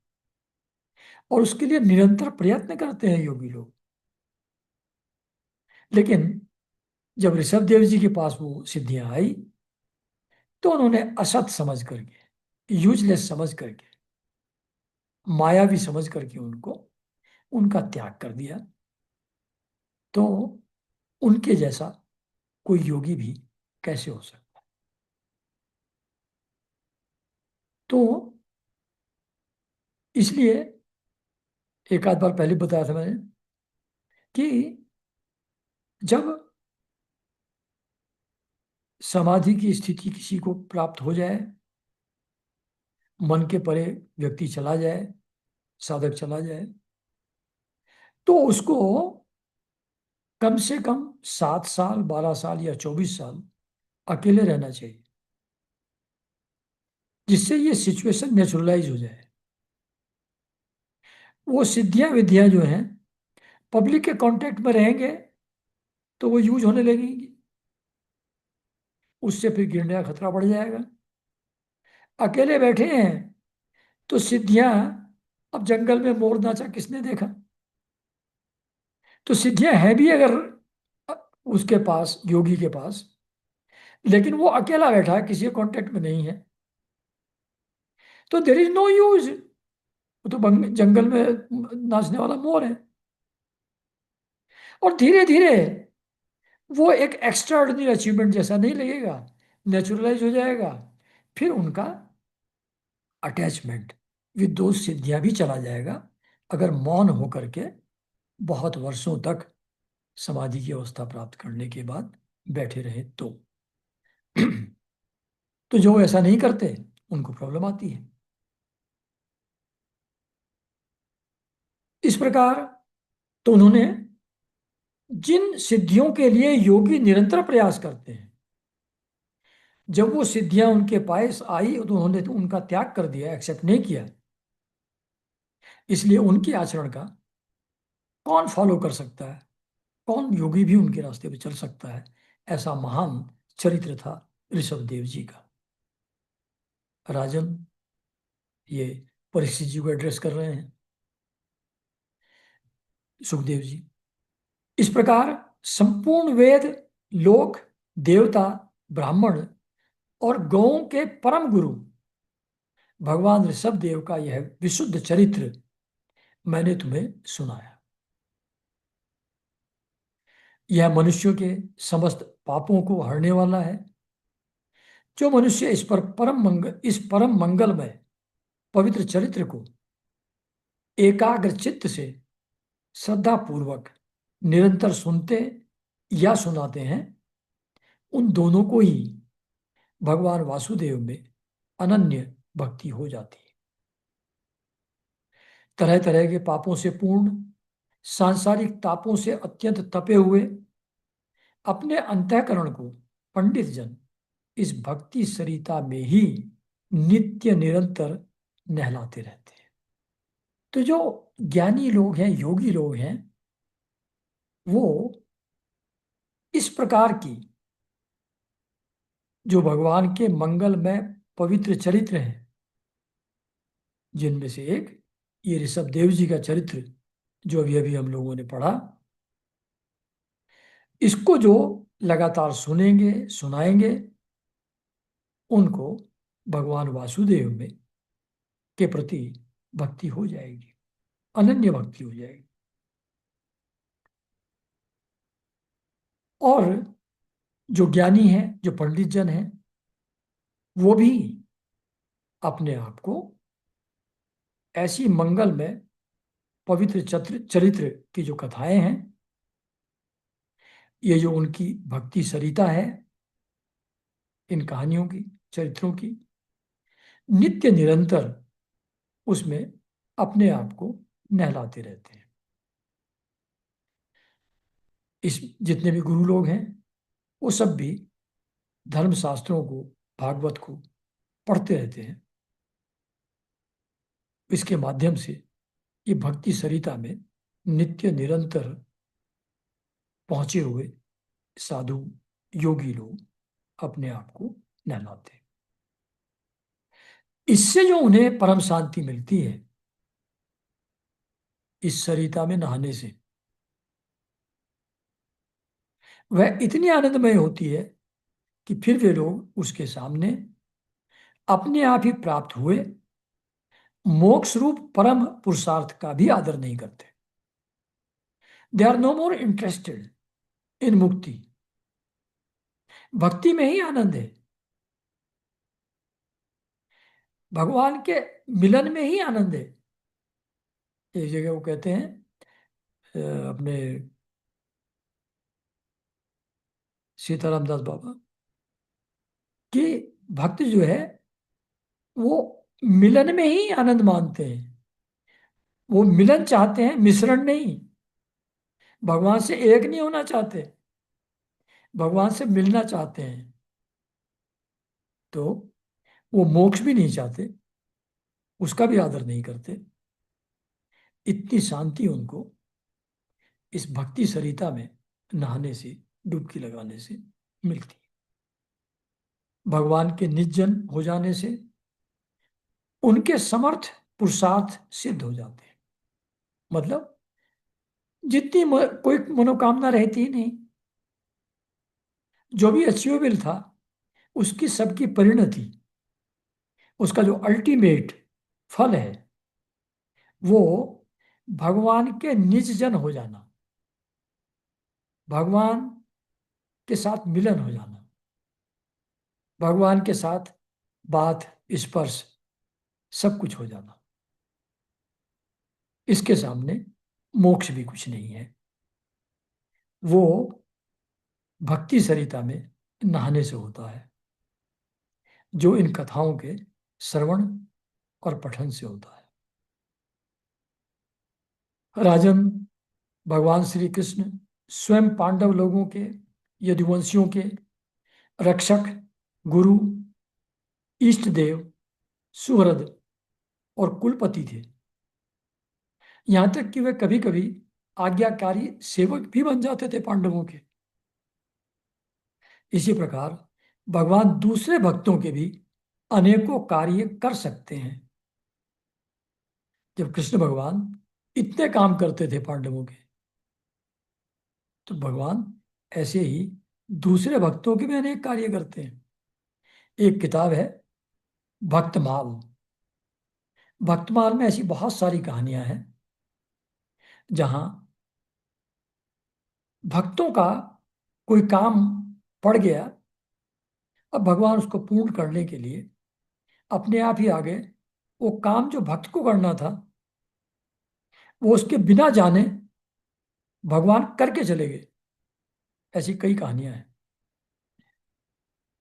और उसके लिए निरंतर प्रयत्न करते हैं योगी लोग। लेकिन जब ऋषभ देव जी के पास वो सिद्धियां आई, तो उन्होंने असत समझ करके, यूजलेस समझ करके, मायावी समझ करके उनको, उनका त्याग कर दिया। तो उनके जैसा कोई योगी भी कैसे हो सकता? तो इसलिए एक आध बार पहले बताया था मैंने कि जब समाधि की स्थिति किसी को प्राप्त हो जाए, मन के परे व्यक्ति चला जाए, साधक चला जाए, तो उसको कम से कम 7 साल, 12 साल या 24 साल अकेले रहना चाहिए, जिससे ये सिचुएशन नेचुरलाइज हो जाए। वो सिद्धियां विद्याएं जो हैं, पब्लिक के कांटेक्ट में रहेंगे तो वो यूज होने लगेंगी, उससे फिर गिरने का खतरा बढ़ जाएगा। अकेले बैठे हैं तो सिद्धियां, अब जंगल में मोर नाचा किसने देखा? तो सिद्धियां है भी अगर उसके पास, योगी के पास, लेकिन वो अकेला बैठा है, किसी कांटेक्ट में नहीं है, तो देर इज नो यूज। वो तो जंगल में नाचने वाला मोर है। और धीरे धीरे वो एक एक्स्ट्रा ऑर्डिनरी अचीवमेंट जैसा नहीं लगेगा, नेचुरलाइज हो जाएगा। फिर उनका अटैचमेंट विद दो सिद्धियां भी चला जाएगा, अगर मौन होकर के बहुत वर्षों तक समाधि की अवस्था प्राप्त करने के बाद बैठे रहे तो। तो जो ऐसा नहीं करते उनको प्रॉब्लम आती है। इस प्रकार तो उन्होंने, जिन सिद्धियों के लिए योगी निरंतर प्रयास करते हैं, जब वो सिद्धियां उनके पास आई तो उन्होंने तो उनका त्याग कर दिया, एक्सेप्ट नहीं किया। इसलिए उनके आचरण का कौन फॉलो कर सकता है, कौन योगी भी उनके रास्ते पे चल सकता है? ऐसा महान चरित्र था ऋषभ देव जी का। राजन, ये परीक्षित जी को एड्रेस कर रहे हैं, सुखदेव जी। इस प्रकार संपूर्ण वेद, लोक, देवता, ब्राह्मण और गौों के परम गुरु भगवान ऋषभ देव का यह विशुद्ध चरित्र मैंने तुम्हें सुनाया। यह मनुष्यों के समस्त पापों को हरने वाला है। जो मनुष्य इस परम मंगलमय पवित्र चरित्र को एकाग्र चित्त से श्रद्धा पूर्वक निरंतर सुनते या सुनाते हैं, उन दोनों को ही भगवान वासुदेव में अनन्य भक्ति हो जाती है। तरह तरह के पापों से पूर्ण, सांसारिक तापों से अत्यंत तपे हुए अपने अंतःकरण को पंडित जन इस भक्ति सरिता में ही नित्य निरंतर नहलाते रहते हैं। तो जो ज्ञानी लोग हैं, योगी लोग हैं, वो इस प्रकार की जो भगवान के मंगलमय पवित्र चरित्र हैं, जिनमें से एक ये ऋषभ देव जी का चरित्र जो अभी अभी हम लोगों ने पढ़ा, इसको जो लगातार सुनेंगे, सुनाएंगे, उनको भगवान वासुदेव में के प्रति भक्ति हो जाएगी, अनन्य भक्ति हो जाएगी। और जो ज्ञानी हैं, जो पंडित जन हैं, वो भी अपने आप को ऐसी मंगल में पवित्र चरित्र की जो कथाएं हैं, ये जो उनकी भक्ति सरिता है, इन कहानियों की, चरित्रों की, नित्य निरंतर उसमें अपने आप को नहलाते रहते हैं। इस जितने भी गुरु लोग हैं, वो सब भी धर्मशास्त्रों को, भागवत को पढ़ते रहते हैं। इसके माध्यम से ये भक्ति सरिता में नित्य निरंतर पहुंचे हुए साधु, योगी लोग अपने आप को नहलाते हैं। इससे जो उन्हें परम शांति मिलती है, इस सरिता में नहाने से, वह इतनी आनंदमय होती है कि फिर वे लोग उसके सामने अपने आप ही प्राप्त हुए मोक्ष रूप परम पुरुषार्थ का भी आदर नहीं करते। They are no more interested in मुक्ति। भक्ति में ही आनंद है, भगवान के मिलन में ही आनंद है। एक जगह वो कहते हैं, अपने सीताराम दास बाबा, कि भक्त जो है वो मिलन में ही आनंद मानते हैं। वो मिलन चाहते हैं, मिश्रण नहीं। भगवान से एक नहीं होना चाहते, भगवान से मिलना चाहते हैं। तो वो मोक्ष भी नहीं चाहते, उसका भी आदर नहीं करते। इतनी शांति उनको इस भक्ति सरिता में नहाने से, डुबकी लगाने से मिलती है। भगवान के निज जन हो जाने से उनके समर्थ पुरुषार्थ सिद्ध हो जाते हैं। मतलब जितनी कोई मनोकामना रहती ही नहीं, जो भी अचीवेबल था उसकी सबकी परिणति, उसका जो अल्टीमेट फल है वो भगवान के निज जन हो जाना, भगवान के साथ मिलन हो जाना, भगवान के साथ बात, स्पर्श, सब कुछ हो जाना। इसके सामने मोक्ष भी कुछ नहीं है। वो भक्ति सरिता में नहाने से होता है, जो इन कथाओं के श्रवण और पठन से होता है। राजन, भगवान श्री कृष्ण स्वयं पांडव लोगों के, यदुवंशियों के रक्षक, गुरु, इष्ट देव, सुहृद और कुलपति थे। यहां तक कि वे कभी कभी आज्ञाकारी सेवक भी बन जाते थे पांडवों के। इसी प्रकार भगवान दूसरे भक्तों के भी अनेकों कार्य कर सकते हैं। जब कृष्ण भगवान इतने काम करते थे पांडवों के, तो भगवान ऐसे ही दूसरे भक्तों के भी अनेक कार्य करते हैं। एक किताब है भक्तमाल। भक्तमाल में ऐसी बहुत सारी कहानियां हैं जहां भक्तों का कोई काम पड़ गया, अब भगवान उसको पूर्ण करने के लिए अपने आप ही आगे, वो काम जो भक्त को करना था वो उसके बिना जाने भगवान करके चले गए। ऐसी कई कहानियां हैं।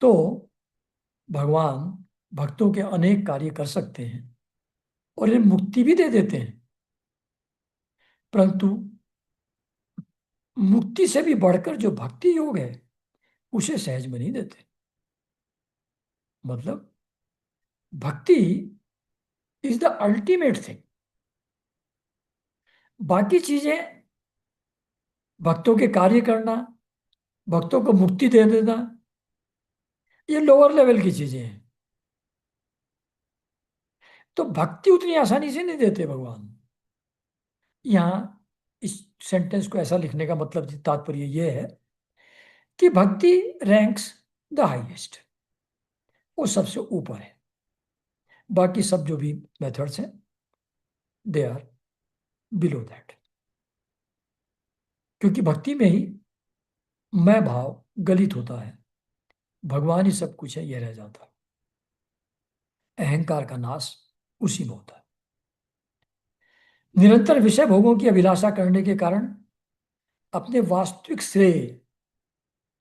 तो भगवान भक्तों के अनेक कार्य कर सकते हैं और इन्हें मुक्ति भी दे देते हैं, परंतु मुक्ति से भी बढ़कर जो भक्ति योग है उसे सहज में नहीं देते। मतलब भक्ति इज द अल्टीमेट थिंग। बाकी चीजें, भक्तों के कार्य करना, भक्तों को मुक्ति दे देना, ये लोअर लेवल की चीजें हैं। तो भक्ति उतनी आसानी से नहीं देते भगवान। यहाँ इस सेंटेंस को ऐसा लिखने का मतलब, तात्पर्य यह है कि भक्ति रैंक्स द हाईएस्ट, वो सबसे ऊपर है। बाकी सब जो भी मेथड्स हैं दे आर बिलो दैट। क्योंकि भक्ति में ही मैं भाव गलित होता है, भगवान ही सब कुछ है यह रह जाता है। अहंकार का नाश उसी में होता है। निरंतर विषय भोगों की अभिलाषा करने के कारण अपने वास्तविक श्रेय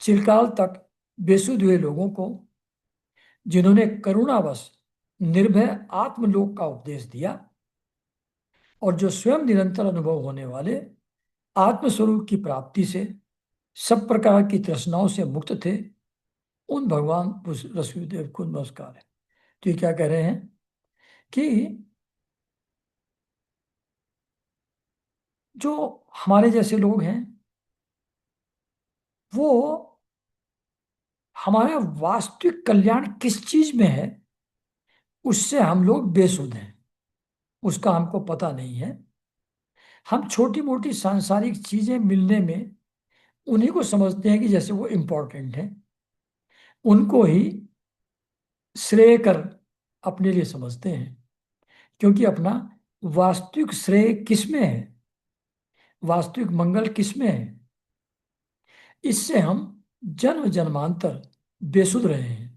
चिरकाल तक बेसुध हुए लोगों को, जिन्होंने करुणावश निर्भय आत्मलोक का उपदेश दिया और जो स्वयं निरंतर अनुभव होने वाले आत्मस्वरूप की प्राप्ति से सब प्रकार की तृष्णाओं से मुक्त थे, उन भगवान रसुदेव को नमस्कार है। तो ये क्या कह रहे हैं कि जो हमारे जैसे लोग हैं वो, हमारा वास्तविक कल्याण किस चीज में है उससे हम लोग बेसुध हैं, उसका हमको पता नहीं है। हम छोटी मोटी सांसारिक चीजें मिलने में उन्हीं को समझते हैं कि जैसे वो इम्पोर्टेंट है, उनको ही श्रेय कर अपने लिए समझते हैं। क्योंकि अपना वास्तविक श्रेय किस में है, वास्तविक मंगल किस में है, इससे हम जन्म जन्मांतर बेसुध रहे हैं।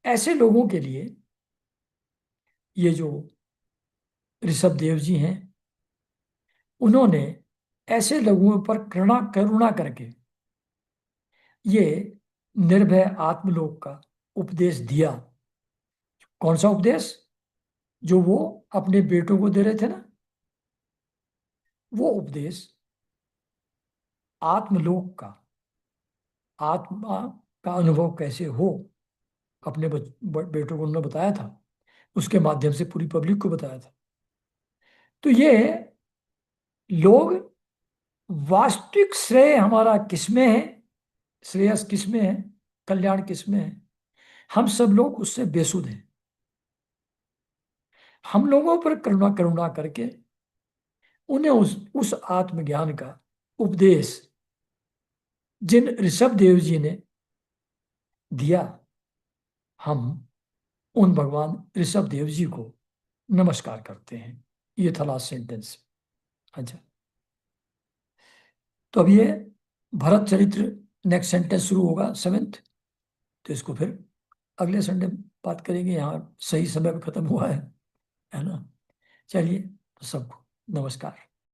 ऐसे लोगों के लिए ये जो ऋषभ देव जी हैं, उन्होंने ऐसे लोगों पर करुणा करुणा करके ये निर्भय आत्मलोक का उपदेश दिया। कौन सा उपदेश? जो वो अपने बेटों को दे रहे थे ना, वो उपदेश आत्मलोक का, आत्मा का अनुभव कैसे हो, अपने बेटों को उन्होंने बताया था, उसके माध्यम से पूरी पब्लिक को बताया था। तो ये लोग, वास्तविक श्रेय हमारा किसमें है, श्रेयस किसमें है, कल्याण किसमें है? हम सब लोग उससे बेसुध हैं। हम लोगों पर करुणा करुणा करके उन्हें उस आत्मज्ञान का उपदेश जिन ऋषभ देव जी ने दिया, हम उन भगवान ऋषभ देव जी को नमस्कार करते हैं। ये था लास्ट सेंटेंस। अच्छा, तो अब ये भरत चरित्र नेक्स्ट सेंटेंस शुरू होगा 7th। तो इसको फिर अगले संडे बात करेंगे, यहाँ सही समय पर खत्म हुआ है ना? चलिए, तो सबको नमस्कार।